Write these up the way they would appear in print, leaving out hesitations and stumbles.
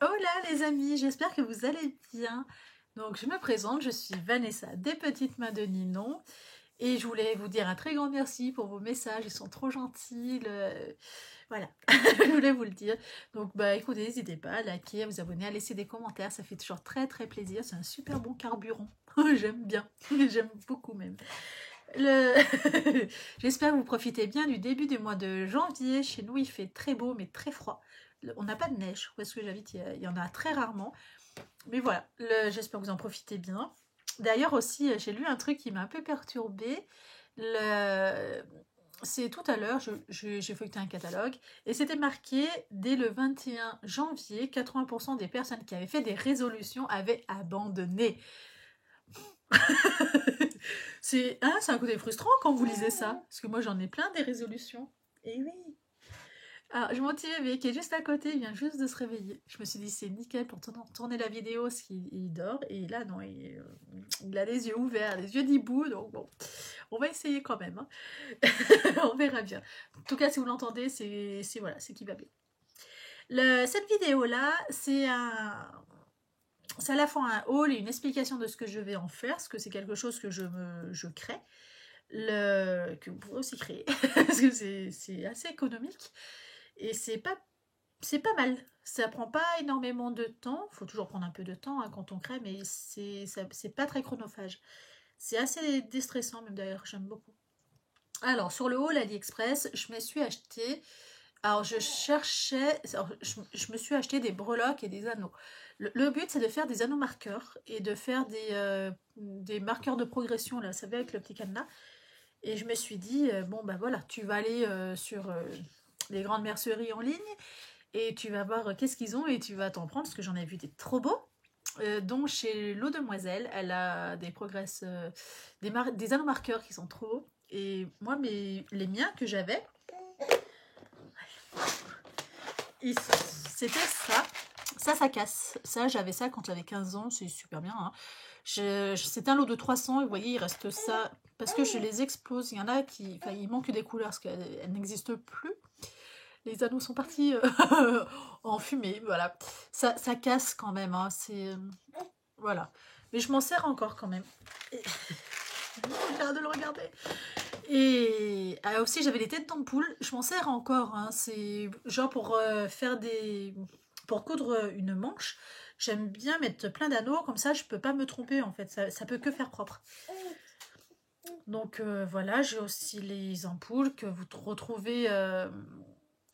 Hola les amis, j'espère que vous allez bien. Donc je me présente, je suis Vanessa des Petites Mains de Ninon et je voulais vous dire un très grand merci pour vos messages, ils sont trop gentils. Voilà, je voulais vous le dire. Donc bah écoutez, n'hésitez pas à liker, à vous abonner, à laisser des commentaires, ça fait toujours très très plaisir, c'est un super bon carburant. J'aime bien, j'aime beaucoup même. Le... J'espère que vous profitez bien du début du mois de janvier. Chez nous, il fait très beau mais très froid. On n'a pas de neige, parce que j'habite, il y en a très rarement. Mais voilà, j'espère que vous en profitez bien. D'ailleurs aussi, j'ai lu un truc qui m'a un peu perturbée. C'est tout à l'heure, j'ai feuilleté un catalogue, et c'était marqué, dès le 21 janvier, 80% des personnes qui avaient fait des résolutions avaient abandonné. C'est un côté frustrant quand vous lisez ça, parce que moi j'en ai plein des résolutions. Et oui. Alors, je motivais mais qui est juste à côté, il vient juste de se réveiller. Je me suis dit, c'est nickel pour tourner la vidéo, parce qu'il dort. Et là, non, il a les yeux ouverts, les yeux d'hibou. Donc bon, on va essayer quand même. Hein. On verra bien. En tout cas, si vous l'entendez, c'est voilà, c'est qu'il va bien. Cette vidéo-là, c'est à la fois un haul et une explication de ce que je vais en faire, parce que c'est quelque chose que je crée, que vous pourrez aussi créer, parce que c'est assez économique. Et c'est pas mal. Ça prend pas énormément de temps. Il faut toujours prendre un peu de temps hein, quand on crée, mais c'est pas très chronophage. C'est assez déstressant, même d'ailleurs, j'aime beaucoup. Alors, sur le haul AliExpress, je me suis acheté. Alors, je cherchais. Alors, je me suis acheté des breloques et des anneaux. Le but, c'est de faire des anneaux marqueurs et de faire des marqueurs de progression, là, ça va avec le petit cadenas. Et je me suis dit, bon, ben voilà, tu vas aller sur les grandes merceries en ligne et tu vas voir qu'est-ce qu'ils ont et tu vas t'en prendre parce que j'en ai vu des trop beaux. Donc chez L'Eau Demoiselle, elle a des anneaux marqueurs qui sont trop beaux. Et moi, les miens que j'avais, c'était ça. Ça casse. Ça, j'avais ça quand j'avais 15 ans, c'est super bien. Hein. C'est un lot de 300 et vous voyez, il reste ça. Parce que je les explose. Il y en a qui. Enfin, il manque des couleurs parce qu'elles n'existent plus. Les anneaux sont partis en fumée, voilà. Ça casse quand même, hein, voilà. Mais je m'en sers encore quand même. J'ai l'air de le regarder. Et aussi, j'avais des têtes d'ampoule, je m'en sers encore. Hein, c'est genre pour pour coudre une manche. J'aime bien mettre plein d'anneaux, comme ça je peux pas me tromper en fait, ça peut que faire propre. Donc voilà, j'ai aussi les ampoules que vous retrouvez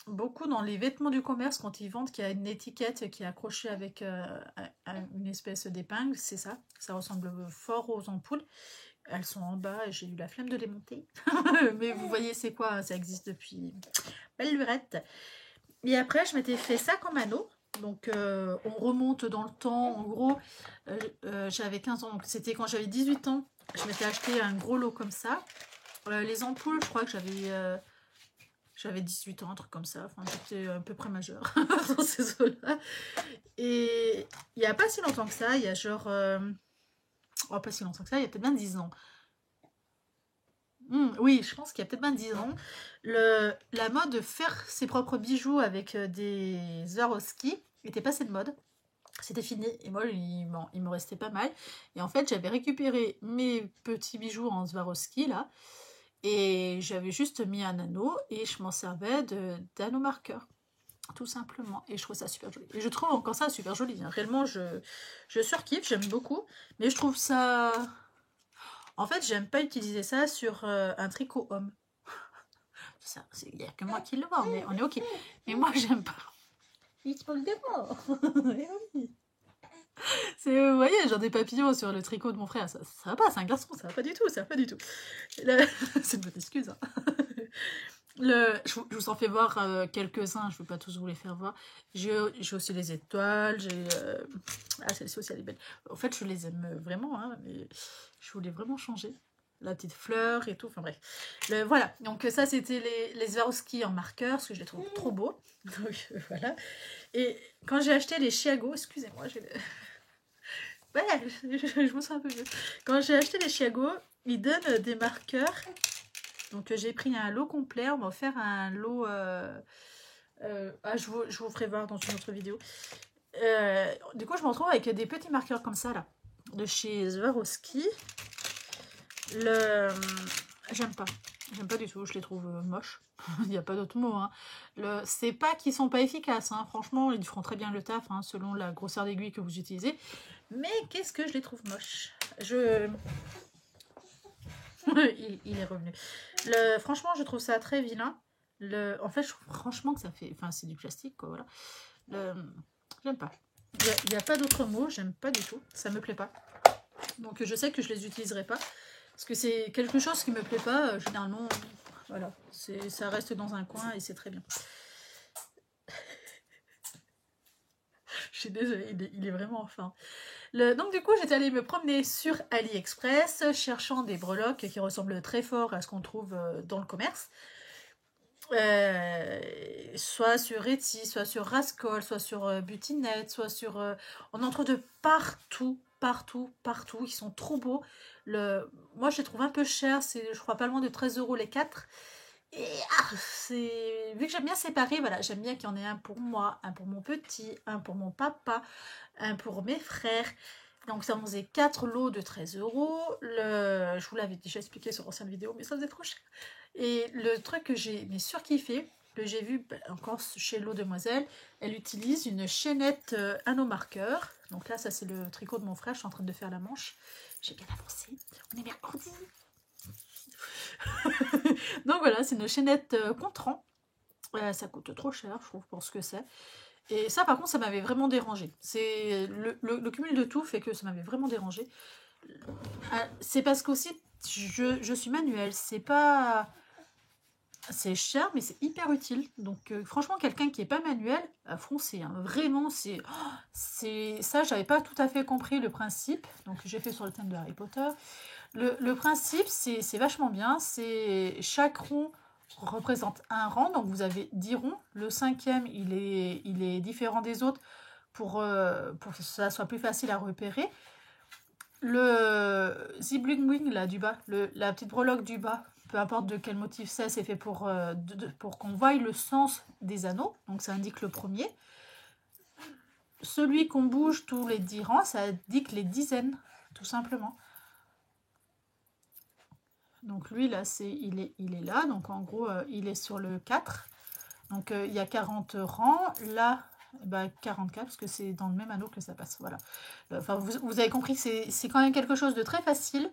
beaucoup dans les vêtements du commerce quand ils vendent qu'il y a une étiquette qui est accrochée avec une espèce d'épingle, c'est ça. Ça ressemble fort aux ampoules. Elles sont en bas et j'ai eu la flemme de les monter. Mais vous voyez c'est quoi, ça existe depuis belle lurette. Et après je m'étais fait ça comme anneau. Donc on remonte dans le temps. En gros, j'avais 15 ans, donc c'était quand j'avais 18 ans. Je m'étais acheté un gros lot comme ça. Les ampoules, je crois que j'avais 18 ans, un truc comme ça. Enfin, j'étais à peu près majeure dans ces eaux-là. Et il n'y a pas si longtemps que ça, il y a genre... oh, pas si longtemps que ça, il y a peut-être bien 10 ans. Oui, je pense qu'il y a peut-être bien 10 ans. La mode de faire ses propres bijoux avec des Swarovski était passée de mode. C'était fini. Et moi, il me restait pas mal. Et en fait, j'avais récupéré mes petits bijoux en Swarovski, là. Et j'avais juste mis un anneau et je m'en servais d'anneau marqueur. Tout simplement. Et je trouve ça super joli. Et je trouve encore ça super joli. Hein. Réellement, je surkiffe, j'aime beaucoup. Mais je trouve ça... En fait, j'aime pas utiliser ça sur un tricot homme. Il n'y a que moi qui le vois, on est ok. Mais moi, j'aime pas. Il se moque de moi. Oui. Vous voyez, genre des papillons sur le tricot de mon frère. Ça va pas, c'est un garçon, ça va pas du tout, ça va pas du tout. C'est une bonne excuse. Hein. Je vous en fais voir quelques-uns, je ne vais pas tous vous les faire voir. J'ai aussi les étoiles, ah, celle-ci aussi, elle est belle. En fait, je les aime vraiment, hein, mais je voulais vraiment changer. La petite fleur et tout, enfin bref. Voilà, donc ça, c'était les Swarovski en marqueur, parce que je les trouve trop beaux. Donc voilà. Et quand j'ai acheté les Chiago, excusez-moi, ouais, je me sens un peu vieux. Quand j'ai acheté les Chiago, ils donnent des marqueurs. Donc j'ai pris un lot complet, on m'a offert un lot, je vous ferai voir dans une autre vidéo. Du coup, je me retrouve avec des petits marqueurs comme ça, là, de chez Swarovski. Le... J'aime pas. J'aime pas du tout, je les trouve moches. Il n'y a pas d'autre mot. Hein. C'est pas qu'ils sont pas efficaces. Hein. Franchement, ils feront très bien le taf, hein, selon la grosseur d'aiguille que vous utilisez. Mais qu'est-ce que je les trouve moches. il est revenu. Franchement, je trouve ça très vilain. En fait, je trouve franchement que ça fait... Enfin, c'est du plastique, quoi, voilà. J'aime pas. Il n'y a pas d'autre mot, j'aime pas du tout. Ça me plaît pas. Donc, je sais que je les utiliserai pas. Parce que c'est quelque chose qui me plaît pas. Généralement, voilà. Ça reste dans un coin et c'est très bien. Je suis désolée, il est vraiment fin. Donc du coup, j'étais allée me promener sur AliExpress, cherchant des breloques qui ressemblent très fort à ce qu'on trouve dans le commerce. Soit sur Etsy, soit sur Rascol, soit sur Butinette, soit sur... on en trouve de partout, partout, partout. Ils sont trop beaux. Moi, je les trouve un peu chers. C'est, je crois, pas loin de 13 € les 4. Et vu que j'aime bien séparer, voilà, j'aime bien qu'il y en ait un pour moi, un pour mon petit, un pour mon papa, un pour mes frères. Donc ça me faisait 4 lots de 13 €. Je vous l'avais déjà expliqué sur l'ancienne vidéo, mais ça faisait trop cher. Et le truc que j'ai surkiffé, que j'ai vu encore chez L'Eau Demoiselle, elle utilise une chaînette anneau marqueur. Donc là, ça c'est le tricot de mon frère, je suis en train de faire la manche. J'ai bien avancé, on est mercredi. Donc voilà, c'est une chaînette Contran. Ça coûte trop cher, je trouve, pour ce que c'est. Et ça, par contre, ça m'avait vraiment dérangé. C'est le cumul de tout fait que ça m'avait vraiment dérangé. C'est parce qu'aussi, je suis manuelle. C'est pas... C'est cher, mais c'est hyper utile. Donc, franchement, quelqu'un qui n'est pas manuel, foncez. Hein. Vraiment, c'est ça, j'avais pas tout à fait compris le principe. Donc, j'ai fait sur le thème de Harry Potter. Le principe, c'est vachement bien. C'est chaque rond représente un rang. Donc, vous avez 10 ronds. Le 5e, il est différent des autres pour que ça soit plus facile à repérer. Le zibling wing, là, du bas, la petite breloque du bas, peu importe de quel motif c'est fait pour qu'on voie le sens des anneaux. Donc, ça indique le premier. Celui qu'on bouge tous les 10 rangs, ça indique les dizaines, tout simplement. Donc lui, là, il est là. Donc en gros, il est sur le 4. Donc il y a 40 rangs. Là, 44, parce que c'est dans le même anneau que ça passe. Voilà. Enfin, vous avez compris, c'est quand même quelque chose de très facile.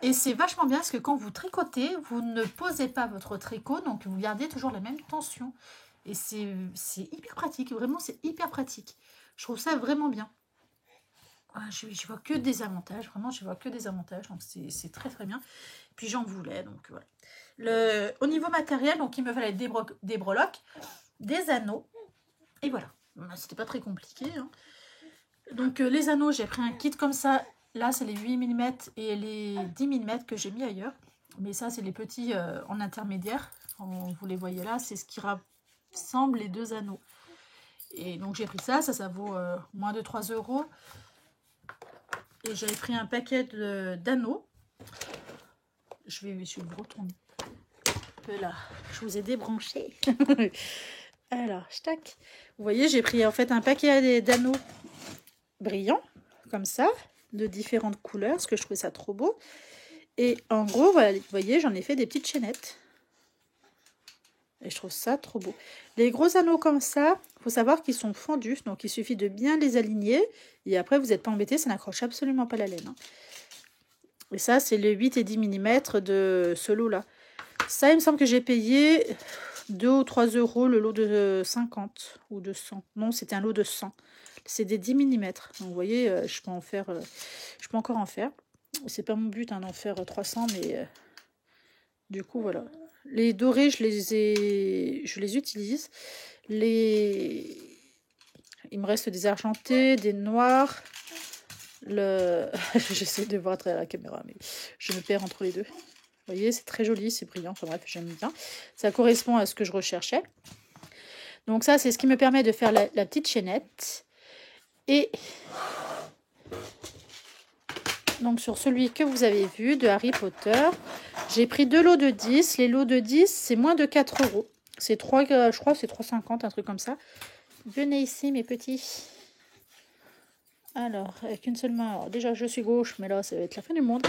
Et c'est vachement bien, parce que quand vous tricotez, vous ne posez pas votre tricot. Donc vous gardez toujours la même tension. Et c'est hyper pratique. Vraiment, c'est hyper pratique. Je trouve ça vraiment bien. Je vois que des avantages, vraiment, je vois que des avantages, donc c'est très très bien. Puis j'en voulais, donc voilà. Au niveau matériel, donc il me fallait des breloques, des anneaux, et voilà. C'était pas très compliqué. Hein. Donc les anneaux, j'ai pris un kit comme ça. Là, c'est les 8 mm et les 10 mm que j'ai mis ailleurs. Mais ça, c'est les petits en intermédiaire. Vous les voyez là, c'est ce qui rassemble les deux anneaux. Et donc j'ai pris ça vaut moins de 3 €. Et j'avais pris un paquet d'anneaux. Je vais vous retourner. Là, je vous ai débranché. Alors, tac. Vous voyez, j'ai pris en fait un paquet d'anneaux brillants, comme ça, de différentes couleurs, parce que je trouvais ça trop beau. Et en gros, voilà, vous voyez, j'en ai fait des petites chaînettes. Et je trouve ça trop beau. Les gros anneaux comme ça, il faut savoir qu'ils sont fendus. Donc, il suffit de bien les aligner. Et après, vous n'êtes pas embêté, ça n'accroche absolument pas la laine. Hein. Et ça, c'est le 8 et 10 mm de ce lot-là. Ça, il me semble que j'ai payé 2 ou 3 € le lot de 50 ou de 100. Non, c'était un lot de 100. C'est des 10 mm. Donc, vous voyez, je peux encore en faire. C'est pas mon but d'en faire 300, mais du coup, voilà. Les dorés, je les utilise. Il me reste des argentés, des noirs. J'essaie de voir à travers la caméra, mais je me perds entre les deux. Vous voyez, c'est très joli, c'est brillant. Enfin bref, j'aime bien. Ça correspond à ce que je recherchais. Donc ça, c'est ce qui me permet de faire la petite chaînette. Et donc sur celui que vous avez vu de Harry Potter, j'ai pris 2 lots de 10. Les lots de 10, c'est moins de 4 €. C'est 3, je crois, c'est 3,50, un truc comme ça. Venez ici, mes petits. Alors, avec une seule main. Alors, déjà, je suis gauche, mais là, ça va être la fin du monde.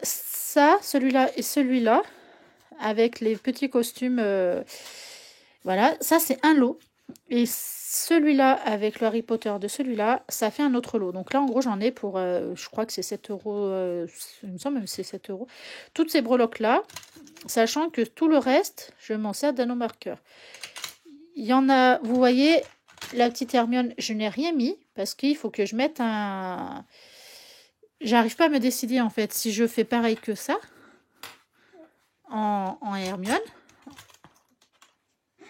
Ça, celui-là et celui-là, avec les petits costumes. Voilà, ça, c'est un lot. Et celui-là, avec le Harry Potter de celui-là, ça fait un autre lot. Donc là, en gros, j'en ai pour, je crois que c'est 7 euros. Il me semble même que c'est 7 euros. Toutes ces breloques-là, sachant que tout le reste, je m'en sers d'anomarqueur. Il y en a, vous voyez, la petite Hermione, je n'ai rien mis parce qu'il faut que je mette un... J'arrive pas à me décider en fait si je fais pareil que ça en Hermione.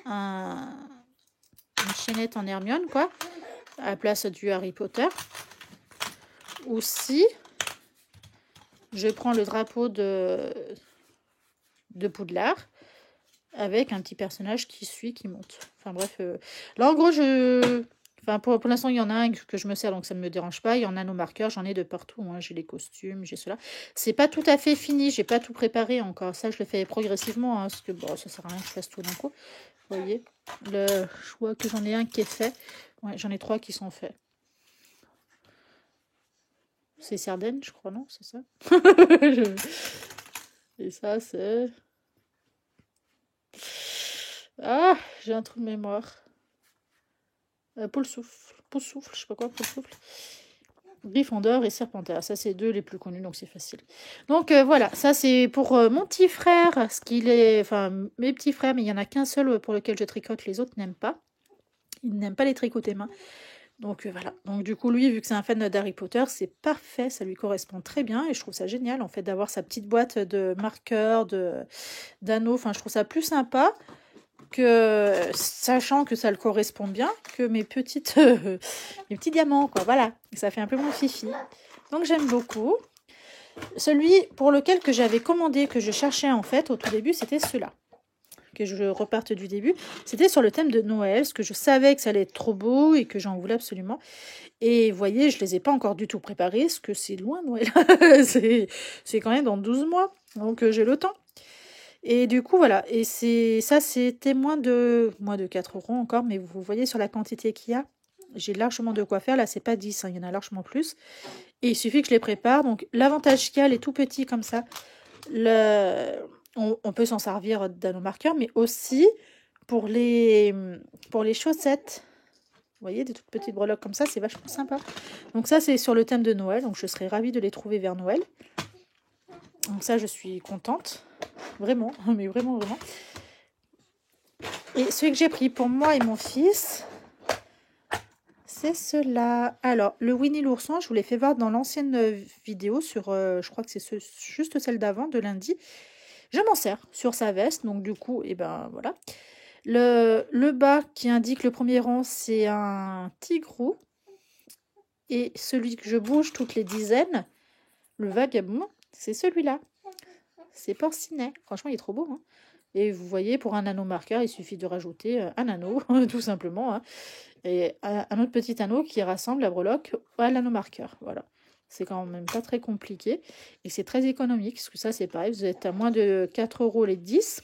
Une chaînette en Hermione, quoi, à la place du Harry Potter. Ou si je prends le drapeau de Poudlard avec un petit personnage qui suit, qui monte. Enfin bref, là en gros, enfin, pour l'instant, il y en a un que je me sers, donc ça ne me dérange pas. Il y en a nos marqueurs, j'en ai de partout. Hein. J'ai les costumes, j'ai cela. C'est pas tout à fait fini, j'ai pas tout préparé encore. Ça, je le fais progressivement, hein, parce que bon, ça sert à rien que je fasse tout d'un coup. Vous voyez, je vois que j'en ai un qui est fait. Ouais, j'en ai 3 qui sont faits. C'est Sardaigne, je crois, non? C'est ça? Et ça, c'est... Ah, j'ai un trou de mémoire. Poulsouffle, je sais pas quoi, Poulsouffle. Gryffondor et Serpentard, ça c'est 2 les plus connus, donc c'est facile. Donc voilà, ça c'est pour mon petit frère, ce qu'il est, enfin mes petits frères, mais il y en a qu'un seul pour lequel je tricote, les autres n'aiment pas. Ils n'aiment pas les tricoter main. Donc voilà, donc du coup lui, vu que c'est un fan d'Harry Potter, c'est parfait, ça lui correspond très bien et je trouve ça génial en fait d'avoir sa petite boîte de marqueurs, d'anneaux, enfin je trouve ça plus sympa que, sachant que ça le correspond bien, que mes petits diamants, quoi, voilà, ça fait un peu mon fifi. Donc j'aime beaucoup. Celui pour lequel que j'avais commandé, que je cherchais en fait au tout début, c'était celui-là. Que je reparte du début. C'était sur le thème de Noël, parce que je savais que ça allait être trop beau et que j'en voulais absolument. Et vous voyez, je les ai pas encore du tout préparés, parce que c'est loin Noël. c'est quand même dans 12 mois, donc j'ai le temps. Et du coup, voilà. Et c'était moins de 4 euros encore, mais vous voyez sur la quantité qu'il y a, j'ai largement de quoi faire. Là, c'est pas 10, hein, il y en a largement plus. Et il suffit que je les prépare. Donc, l'avantage qu'il y a, les tout petits comme ça, on peut s'en servir d'anomarqueur, mais aussi pour les chaussettes. Vous voyez, des toutes petites breloques comme ça, c'est vachement sympa. Donc ça, c'est sur le thème de Noël. Donc, je serais ravie de les trouver vers Noël. Donc ça, je suis contente. Vraiment, mais vraiment, vraiment. Et celui que j'ai pris pour moi et mon fils, c'est cela. Alors, le Winnie l'ourson, je vous l'ai fait voir dans l'ancienne vidéo sur, je crois que c'est juste celle d'avant, de lundi. Je m'en sers sur sa veste, donc du coup, et ben voilà. Le bas qui indique le premier rang, c'est un tigrou. Et celui que je bouge toutes les dizaines, le vagabond, c'est celui-là. C'est Porcinet. Franchement, il est trop beau. Hein. Et vous voyez, pour un anneau marqueur, il suffit de rajouter un anneau, tout simplement. Hein. Et un autre petit anneau qui rassemble la breloque à l'anneau marqueur. Voilà. C'est quand même pas très compliqué. Et c'est très économique, parce que ça, c'est pareil. Vous êtes à moins de 4 euros les 10.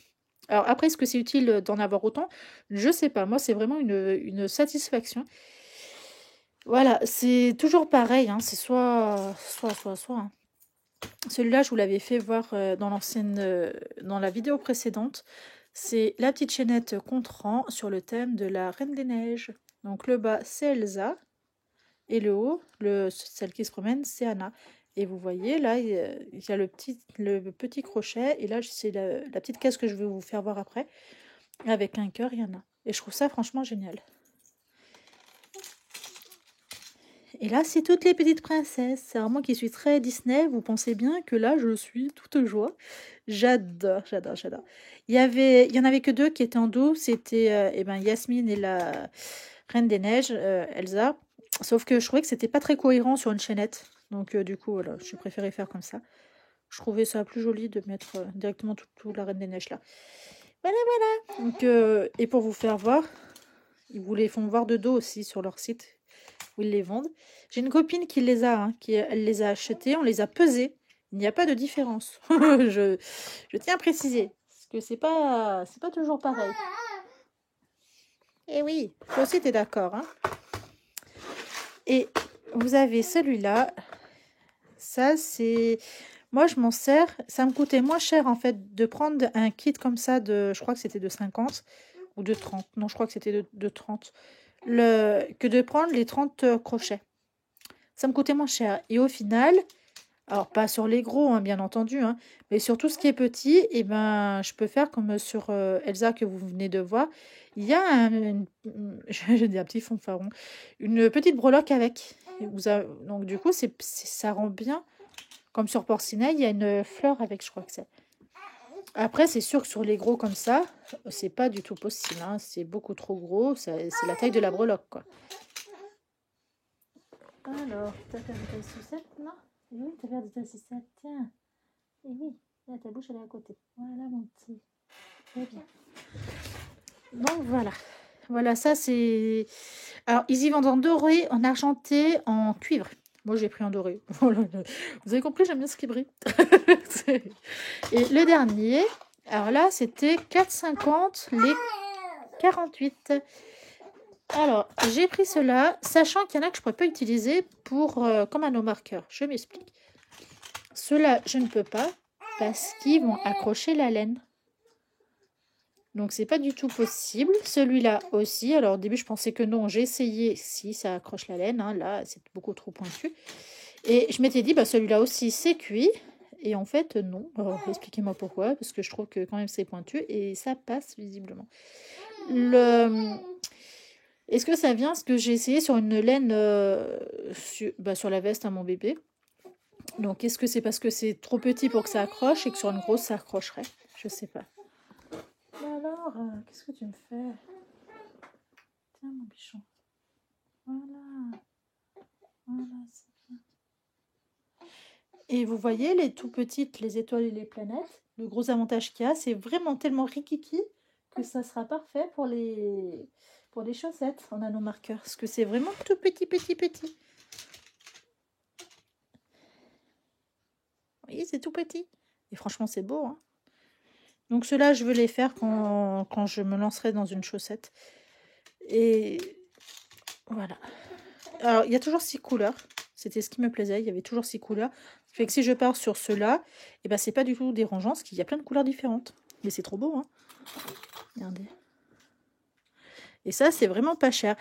Alors après, est-ce que c'est utile d'en avoir autant? Je sais pas. Moi, c'est vraiment une satisfaction. Voilà, c'est toujours pareil. Hein. C'est soit. Hein. Celui-là, je vous l'avais fait voir dans la vidéo précédente. C'est la petite chaînette contre-rang sur le thème de la Reine des Neiges. Donc le bas, c'est Elsa. Et le haut, celle qui se promène, c'est Anna. Et vous voyez, là, il y a le petit crochet. Et là, c'est la petite caisse que je vais vous faire voir après. Avec un cœur, il y en a. Et je trouve ça franchement génial. Et là, c'est toutes les petites princesses. C'est moi qui suis très Disney. Vous pensez bien que là, je suis toute joie. J'adore. Il y en avait que 2 qui étaient en dos. C'était Yasmine et la Reine des Neiges, Elsa. Sauf que je trouvais que c'était pas très cohérent sur une chaînette. Donc du coup, voilà, j'ai préféré faire comme ça. Je trouvais ça plus joli de mettre directement toute la Reine des Neiges là. Voilà. Donc, et pour vous faire voir, ils vous les font voir de dos aussi sur leur site où ils les vendent. J'ai une copine qui les a, elle les a achetés, on les a pesés. Il n'y a pas de différence. je tiens à préciser. Parce que c'est pas toujours pareil. Et Eh oui, toi aussi, t'es d'accord, hein. Et vous avez celui-là. Ça, c'est... Moi, je m'en sers. Ça me coûtait moins cher, en fait, de prendre un kit comme ça de... Je crois que c'était de 50 ou de 30. Non, je crois que c'était de 30. Que de prendre les 30 crochets. Ça me coûtait moins cher. Et au final, alors pas sur les gros, hein, bien entendu, hein, mais sur tout ce qui est petit, et ben, je peux faire comme sur Elsa que vous venez de voir. Il y a je dis un petit fanfaron, une petite breloque avec. Donc du coup, ça rend bien. Comme sur Porcinet, il y a une fleur avec, je crois que c'est. Après, c'est sûr que sur les gros comme ça, c'est pas du tout possible, hein, c'est beaucoup trop gros. C'est la taille de la breloque, quoi. Alors, t'as perdu ta sucette, non? Oui, t'as perdu ta sucette, tiens. Et oui, là, ta bouche, elle est à côté. Voilà, mon petit. Très bien. Donc, voilà. Voilà, ça, c'est... Alors, ils y vendent en doré, en argenté, en cuivre. Moi, j'ai pris en doré. Voilà. Vous avez compris, j'aime bien ce qui brille. Et le dernier, alors là, c'était 4,50 les 48. Alors, j'ai pris cela, sachant qu'il y en a que je ne pourrais pas utiliser pour, comme un marqueur. Je m'explique. Ceux-là, je ne peux pas parce qu'ils vont accrocher la laine. Donc, c'est pas du tout possible. Celui-là aussi. Alors, au début, je pensais que non. J'ai essayé. Si, ça accroche la laine. Hein. Là, c'est beaucoup trop pointu. Et je m'étais dit, bah, celui-là aussi, c'est cuit. Et en fait, non. Alors, expliquez-moi pourquoi. Parce que je trouve que quand même, c'est pointu. Et ça passe visiblement. Est-ce que ça vient? Parce que j'ai essayé sur une laine sur la veste à mon bébé. Donc, est-ce que c'est parce que c'est trop petit pour que ça accroche et que sur une grosse, ça accrocherait? Je sais pas. Alors, qu'est-ce que tu me fais? Tiens, mon bichon. Voilà. Voilà, c'est bien. Et vous voyez, les tout petites, les étoiles et les planètes, le gros avantage qu'il y a, c'est vraiment tellement rikiki que ça sera parfait pour les chaussettes en nanomarqueur. Parce que c'est vraiment tout petit, petit, petit. Vous voyez, c'est tout petit. Et franchement, c'est beau, hein. Donc ceux-là, je veux les faire quand je me lancerai dans une chaussette. Et voilà. Alors, il y a toujours 6 couleurs. C'était ce qui me plaisait. Il y avait toujours 6 couleurs. Ce qui fait que si je pars sur ceux-là, et ben, c'est pas du tout dérangeant, parce qu'il y a plein de couleurs différentes. Mais c'est trop beau, hein. Regardez. Et ça, c'est vraiment pas cher.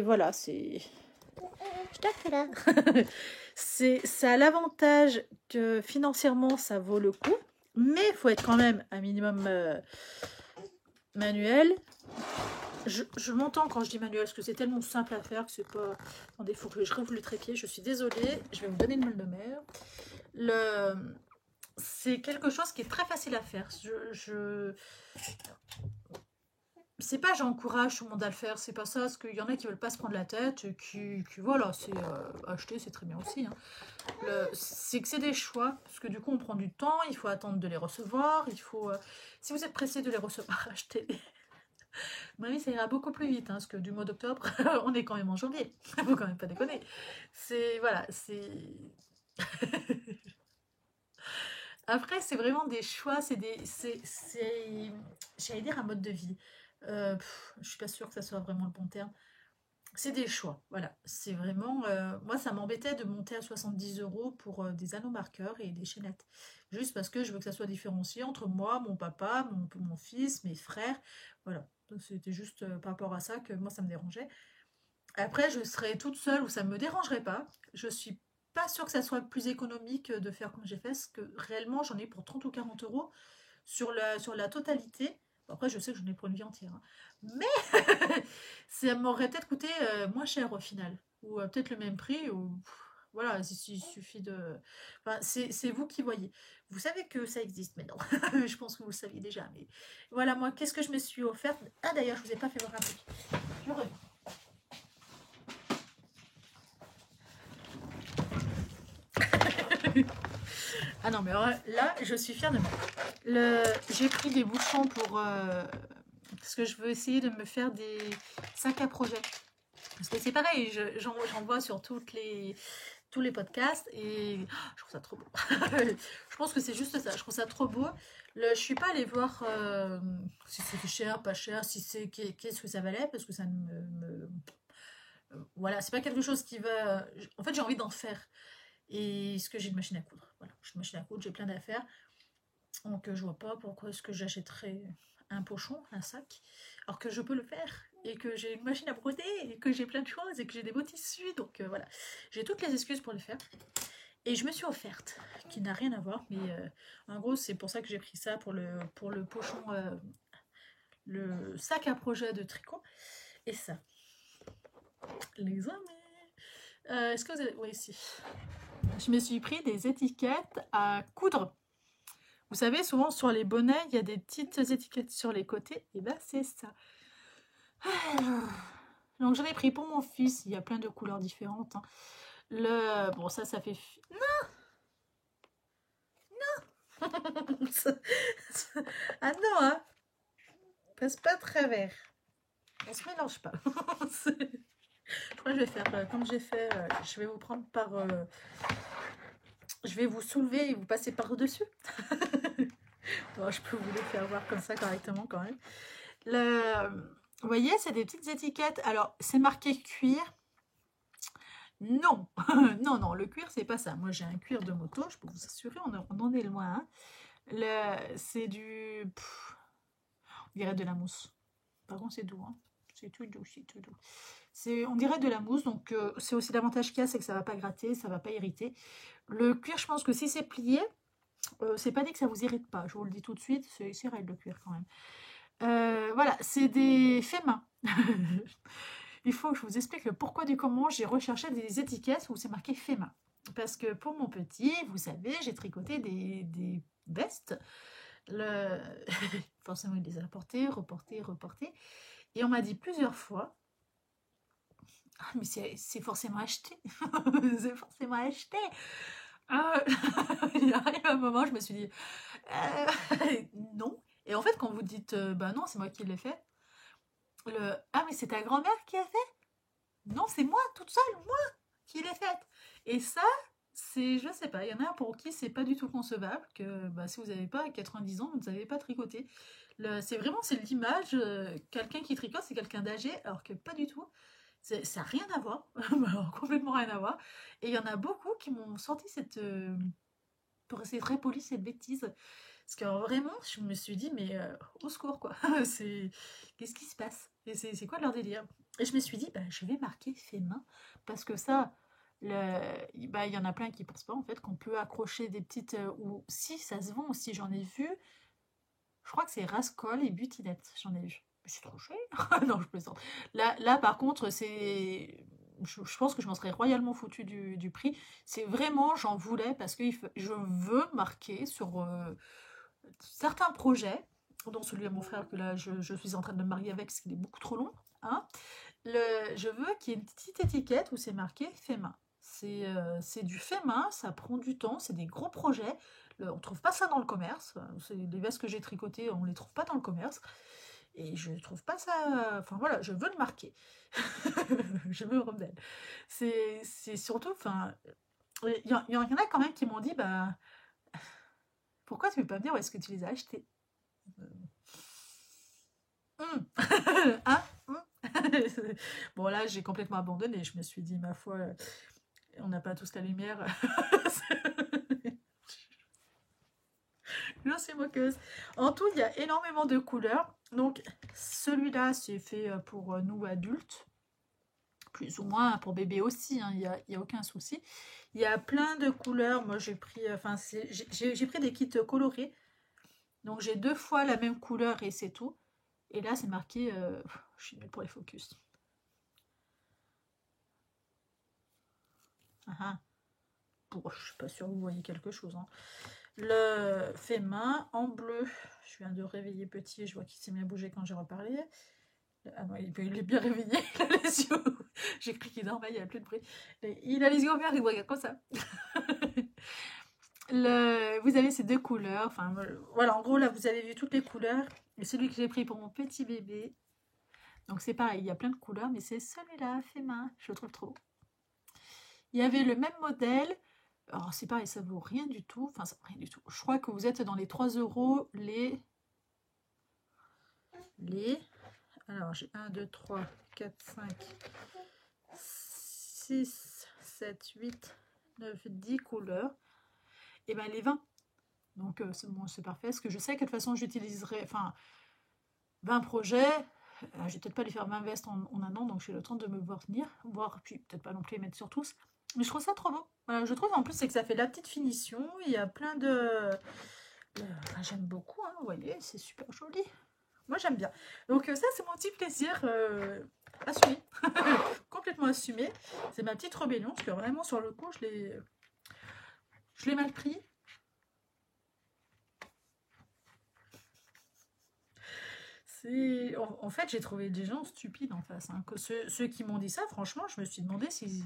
Voilà, c'est... Je t'appelle là. Ça a l'avantage que financièrement, ça vaut le coup. Mais il faut être quand même un minimum manuel. Je m'entends quand je dis manuel, parce que c'est tellement simple à faire que c'est pas... Attendez, il faut que je rouvre le trépied. Je suis désolée, je vais vous donner le mal de mer. C'est quelque chose qui est très facile à faire. C'est pas j'encourage tout le monde à le faire, c'est pas ça, parce qu'il y en a qui veulent pas se prendre la tête, et qui voilà, c'est acheter, c'est très bien aussi, hein. C'est que c'est des choix, parce que du coup on prend du temps, il faut attendre de les recevoir, il faut... si vous êtes pressé de les recevoir, achetez-les. Ma vie, ça ira beaucoup plus vite, hein, parce que du mois d'octobre, on est quand même en janvier, faut quand même pas déconner. C'est... Voilà, c'est... Après, c'est vraiment des choix, j'allais dire un mode de vie. Je suis pas sûre que ça soit vraiment le bon terme. C'est des choix, voilà. C'est vraiment... moi, ça m'embêtait de monter à 70 € pour des anneaux marqueurs et des chaînettes. Juste parce que je veux que ça soit différencié entre moi, mon papa, mon fils, mes frères. Voilà. Donc, c'était juste par rapport à ça que moi, ça me dérangeait. Après, je serais toute seule où ça ne me dérangerait pas. Je suis pas sûre que ça soit plus économique de faire comme j'ai fait, parce que réellement, j'en ai pour 30 ou 40 € sur la totalité. Bon, après, je sais que j'en ai pour une vie entière, hein. Mais ça m'aurait peut-être coûté moins cher au final. Ou peut-être le même prix. Ou voilà, il suffit de... Enfin, c'est vous qui voyez. Vous savez que ça existe maintenant. Je pense que vous le saviez déjà. Mais voilà, moi, qu'est-ce que je me suis offerte? Ah, d'ailleurs, je ne vous ai pas fait voir un truc. Je reviens. Ah non, mais alors, là, je suis fière de moi. J'ai pris des bouchons pour... parce que je veux essayer de me faire des sacs à projet. Parce que c'est pareil, j'en vois sur toutes les tous les podcasts et je trouve ça trop beau. Je pense que c'est juste ça, je trouve ça trop beau. Je suis pas allée voir si c'est cher, pas cher, si c'est qu'est-ce que ça valait, parce que ça voilà, c'est pas quelque chose qui va... En fait, j'ai envie d'en faire. Et ce que j'ai une machine à coudre. Voilà, j'ai une machine à coudre, j'ai plein d'affaires. Donc je vois pas pourquoi est-ce que j'achèterais un pochon, un sac, alors que je peux le faire, et que j'ai une machine à broder, et que j'ai plein de choses, et que j'ai des beaux tissus. Donc voilà, j'ai toutes les excuses pour le faire. Et je me suis offerte, qui n'a rien à voir, mais en gros c'est pour ça que j'ai pris ça pour le pochon, le sac à projet de tricot. Et ça, les amis, est-ce que vous avez... Oui, si. Je me suis pris des étiquettes à coudre. Vous savez, souvent sur les bonnets, il y a des petites étiquettes sur les côtés. Et ben c'est ça. Donc j'en ai pris pour mon fils. Il y a plein de couleurs différentes. Hein. Bon, ça fait... Non. Ah non, hein. Passe pas à travers. On se mélange pas. Je crois que je vais faire comme j'ai fait. Je vais vous prendre par... Je vais vous soulever et vous passer par-dessus. Bon, je peux vous les faire voir comme ça correctement quand même. Vous voyez, c'est des petites étiquettes. Alors, c'est marqué cuir. Non, non, non, le cuir, c'est pas ça. Moi, j'ai un cuir de moto, je peux vous assurer, on en est loin. Hein. C'est du... on dirait de la mousse. Par contre, c'est doux. Hein. C'est tout doux, c'est tout doux. On dirait de la mousse, donc c'est aussi l'avantage qu'il y a, c'est que ça va pas gratter, ça va pas irriter. Le cuir, je pense que si c'est plié, c'est pas dit que ça vous irrite pas. Je vous le dis tout de suite, c'est raide le cuir quand même. Voilà, c'est des faits main. Il faut que je vous explique le pourquoi du comment j'ai recherché des étiquettes où c'est marqué fait main. Parce que pour mon petit, vous savez, j'ai tricoté des vestes. Forcément, il les a portées, reportées. Et on m'a dit plusieurs fois, ah, mais c'est forcément acheté. C'est forcément acheté. Il arrive un moment, je me suis dit, non. Et en fait, quand vous dites, bah non, c'est moi qui l'ai fait, ah, mais c'est ta grand-mère qui a fait? Non, c'est moi, toute seule, moi, qui l'ai faite. Et ça, c'est, je sais pas, il y en a pour qui c'est pas du tout concevable, que bah, si vous n'avez pas 90 ans, vous ne savez pas tricoter. C'est l'image, quelqu'un qui tricote, c'est quelqu'un d'âgé, alors que pas du tout. Ça n'a rien à voir, complètement rien à voir. Et il y en a beaucoup qui m'ont sorti pour essayer très poli, cette bêtise. Parce que vraiment, je me suis dit, mais au secours, quoi. Qu'est-ce qui se passe? Et c'est quoi leur délire? Et je me suis dit, bah, je vais marquer fait main, parce que ça, bah, il y en a plein qui ne pensent pas, en fait, qu'on peut accrocher des petites... ou si ça se vend aussi, j'en ai vu, je crois que c'est Rascol et Butinette, j'en ai vu. C'est trop cher. Non, je plaisante. Là, par contre, c'est... Je pense que je m'en serais royalement foutu du prix. C'est vraiment, j'en voulais, parce que je veux marquer sur certains projets, dont celui à mon frère, que là, je suis en train de me marier avec, parce qu'il est beaucoup trop long. Hein. Je veux qu'il y ait une petite étiquette où c'est marqué fait main. C'est du fait main, ça prend du temps, c'est des gros projets. On ne trouve pas ça dans le commerce. Les vestes que j'ai tricotées, on ne les trouve pas dans le commerce. Et je ne trouve pas ça... Enfin voilà, je veux le marquer. Je veux le rebelle. C'est surtout... Enfin, il y en a quand même qui m'ont dit, bah, pourquoi tu ne veux pas me dire où est-ce que tu les as achetés? Hein? Bon là, j'ai complètement abandonné. Je me suis dit, ma foi, on n'a pas tous la lumière. Je suis moqueuse. En tout, il y a énormément de couleurs. Donc, celui-là, c'est fait pour nous adultes. Plus ou moins pour bébé aussi, hein, il n'y a aucun souci. Il y a plein de couleurs. Moi, j'ai pris, j'ai pris des kits colorés. Donc, j'ai 2 fois la même couleur et c'est tout. Et là, c'est marqué... je suis nulle pour les focus. Bon, je ne suis pas sûre que vous voyez quelque chose. Hein. Le fait main en bleu. Je viens de réveiller petit. Je vois qu'il s'est mis à bouger quand j'ai reparlé. Ah non, il est bien réveillé. Il a les yeux. J'ai cru qu'il dormait, il n'y a plus de bruit. Il a les yeux ouverts, il regarde comme ça. Vous avez ces 2 couleurs. Enfin, voilà, en gros, là, vous avez vu toutes les couleurs. Et celui que j'ai pris pour mon petit bébé. Donc, c'est pareil, il y a plein de couleurs, mais c'est celui-là, fait main. Je le trouve trop. Il y avait le même modèle. Alors, c'est pareil, ça vaut rien du tout. Enfin, ça vaut rien du tout. Je crois que vous êtes dans les 3 euros les... Alors, j'ai 1, 2, 3, 4, 5, 6, 7, 8, 9, 10 couleurs. Et bien, les 20. Donc, c'est bon, c'est parfait. Parce que je sais que de toute façon, j'utiliserai... Enfin, 20 projets. Je vais peut-être pas les faire 20 vestes en un an, donc j'ai le temps de me voir venir. Voir, puis peut-être pas non plus les mettre sur tous. Mais je trouve ça trop beau. Voilà, je trouve en plus c'est que ça fait la petite finition. Il y a plein de... j'aime beaucoup, hein, vous voyez, c'est super joli. Moi j'aime bien. Donc ça c'est mon petit plaisir assumé. Complètement assumé. C'est ma petite rébellion, parce que vraiment sur le coup je l'ai mal pris. En fait, j'ai trouvé des gens stupides en face. Hein. Ceux qui m'ont dit ça, franchement, je me suis demandé si...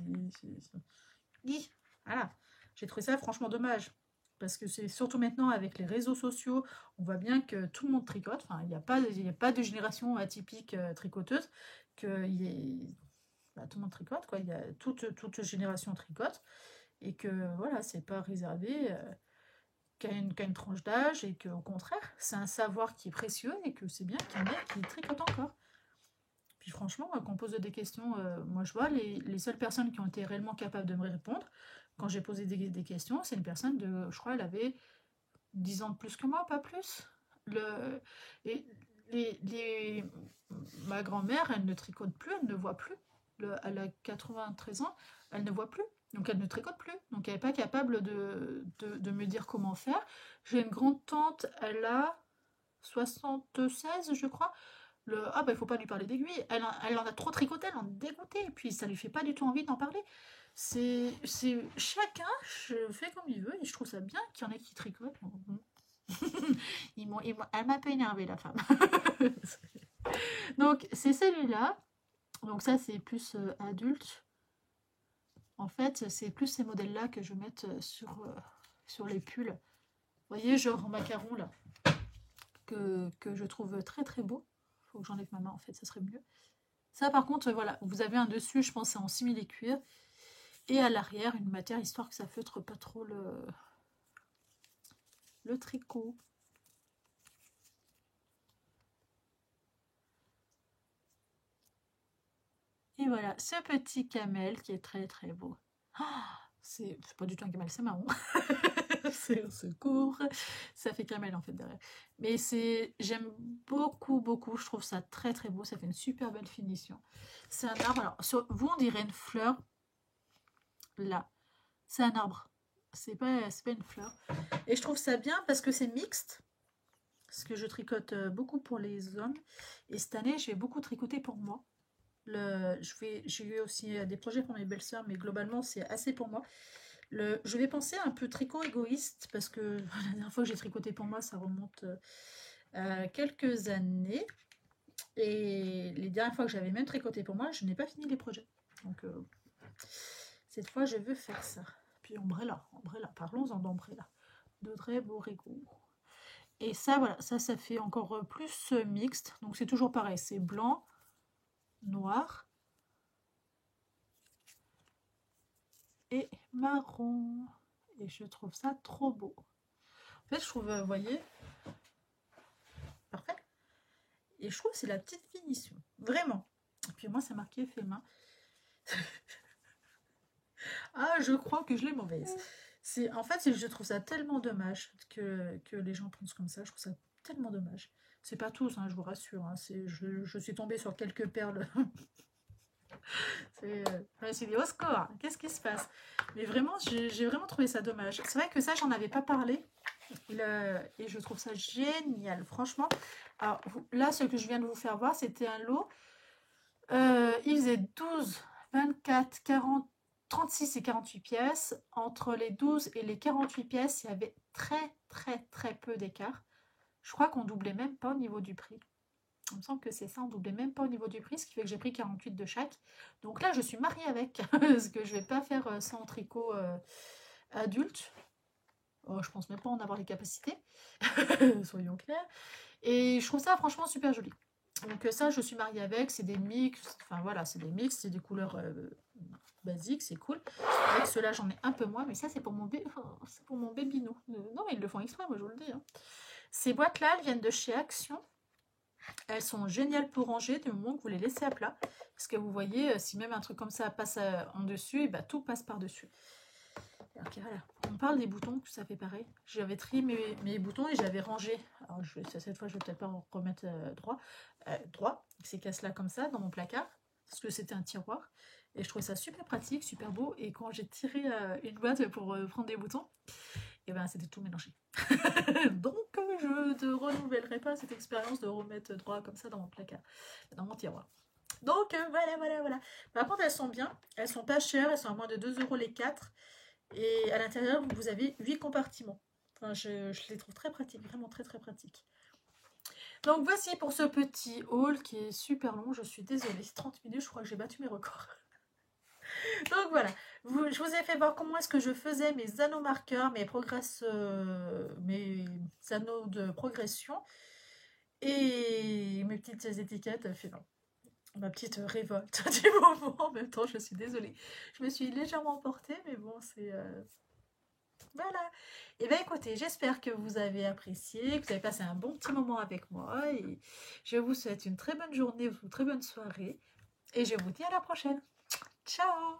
Voilà. J'ai trouvé ça franchement dommage. Parce que c'est surtout maintenant avec les réseaux sociaux, on voit bien que tout le monde tricote. Enfin, il n'y a pas de génération atypique tricoteuse. Tout le monde tricote, quoi. Il y a toute génération tricote. Et que voilà, c'est pas réservé qu'à une tranche d'âge. Et qu'au contraire, c'est un savoir qui est précieux et que c'est bien qu'il y en ait qui tricotent encore. Puis franchement, qu'on pose des questions, moi je vois les seules personnes qui ont été réellement capables de me répondre, quand j'ai posé des questions, c'est une personne de, je crois, elle avait 10 ans de plus que moi, pas plus. Et ma grand-mère, elle ne tricote plus, elle ne voit plus. Elle a 93 ans, elle ne voit plus. Donc elle ne tricote plus. Donc elle n'est pas capable de me dire comment faire. J'ai une grande-tante, elle a 76, je crois. Ah bah il faut pas lui parler d'aiguille. Elle en a trop tricoté, elle en est dégoûtée. Et puis ça lui fait pas du tout envie d'en parler. C'est chacun fait comme il veut et je trouve ça bien qu'il y en ait qui tricotent. Elle m'a un peu énervée la femme. Donc c'est celui-là. Donc ça c'est plus adulte. En fait c'est plus ces modèles-là que je vais mettre sur les pulls. Vous voyez genre en macaron là que je trouve très très beau. Faut que j'enlève ma main en fait, ça serait mieux. Ça par contre voilà, vous avez un dessus, je pense c'est en simili cuir. Et à l'arrière, une matière histoire que ça feutre pas trop le tricot. Et voilà, ce petit camel qui est très très beau. Oh, c'est pas du tout un camel, c'est marron. C'est au secours. Ça fait camel en fait derrière. Mais j'aime beaucoup, beaucoup. Je trouve ça très très beau. Ça fait une super belle finition. C'est un arbre. Alors, vous, on dirait une fleur. Là. C'est un arbre. C'est pas une fleur. Et je trouve ça bien parce que c'est mixte. Parce que je tricote beaucoup pour les hommes. Et cette année, j'ai beaucoup tricoté pour moi. J'ai eu aussi des projets pour mes belles-sœurs, mais globalement, c'est assez pour moi. Je vais penser un peu tricot égoïste, parce que la dernière fois que j'ai tricoté pour moi, ça remonte à quelques années. Et les dernières fois que j'avais même tricoté pour moi, je n'ai pas fini les projets. Donc, cette fois, je veux faire ça. Puis Ombrella, parlons-en d'Ombrella. De très beau rigour. Et ça, voilà, ça fait encore plus mixte. Donc, c'est toujours pareil, c'est blanc, noir et marron. Et je trouve ça trop beau. En fait, je trouve, vous voyez, parfait. Et je trouve que c'est la petite finition, vraiment. Et puis moi, c'est marqué fait main. Ah, je crois que je l'ai mauvaise. En fait, je trouve ça tellement dommage que les gens pensent comme ça. Je trouve ça tellement dommage. C'est pas tous, hein, je vous rassure. Hein, je suis tombée sur quelques perles. C'est des hauts scores. Qu'est-ce qui se passe? Mais vraiment, j'ai vraiment trouvé ça dommage. C'est vrai que ça, j'en avais pas parlé. Et je trouve ça génial, franchement. Alors là, ce que je viens de vous faire voir, c'était un lot. Il faisait 12, 24, 40, 36 et 48 pièces. Entre les 12 et les 48 pièces, il y avait très, très, très peu d'écart. Je crois qu'on doublait même pas au niveau du prix. Il me semble que c'est ça, on doublait même pas au niveau du prix, ce qui fait que j'ai pris 48 de chaque. Donc là, je suis mariée avec, parce que je vais pas faire ça en tricot adulte. Oh, je pense même pas en avoir les capacités, soyons clairs. Et je trouve ça franchement super joli. Donc ça, je suis mariée avec, c'est des mix, enfin voilà, c'est des mix, c'est des couleurs basique, c'est cool. Avec ceux-là, j'en ai un peu moins, mais ça, c'est pour mon bébinou. Non, mais ils le font exprès, moi, je vous le dis. Hein. Ces boîtes-là, elles viennent de chez Action. Elles sont géniales pour ranger du moment que vous les laissez à plat. Parce que vous voyez, si même un truc comme ça passe en dessus, et bah, tout passe par-dessus. Ok, voilà. On parle des boutons, ça fait pareil. J'avais trié mes boutons et j'avais rangé. Alors, cette fois, je vais peut-être pas en remettre droit. Ces cases-là comme ça, dans mon placard. Parce que c'était un tiroir. Et je trouvais ça super pratique, super beau. Et quand j'ai tiré une boîte pour prendre des boutons, et ben c'était tout mélangé. Donc, je ne renouvellerai pas cette expérience de remettre droit comme ça dans mon placard, dans mon tiroir. Donc, voilà. Par contre, elles sont bien. Elles sont pas chères. Elles sont à moins de 2 € les 4. Et à l'intérieur, vous avez 8 compartiments. Enfin, je les trouve très pratiques, vraiment très très pratiques. Donc voici pour ce petit haul qui est super long. Je suis désolée, 30 minutes, je crois que j'ai battu mes records. Donc voilà, je vous ai fait voir comment est-ce que je faisais mes anneaux marqueurs, mes anneaux de progression et mes petites étiquettes finales. Ma petite révolte du moment. En même temps, je suis désolée. Je me suis légèrement emportée, mais bon, c'est... Voilà. Et bien écoutez, j'espère que vous avez apprécié, que vous avez passé un bon petit moment avec moi. Et je vous souhaite une très bonne journée, une très bonne soirée. Et je vous dis à la prochaine. Ciao!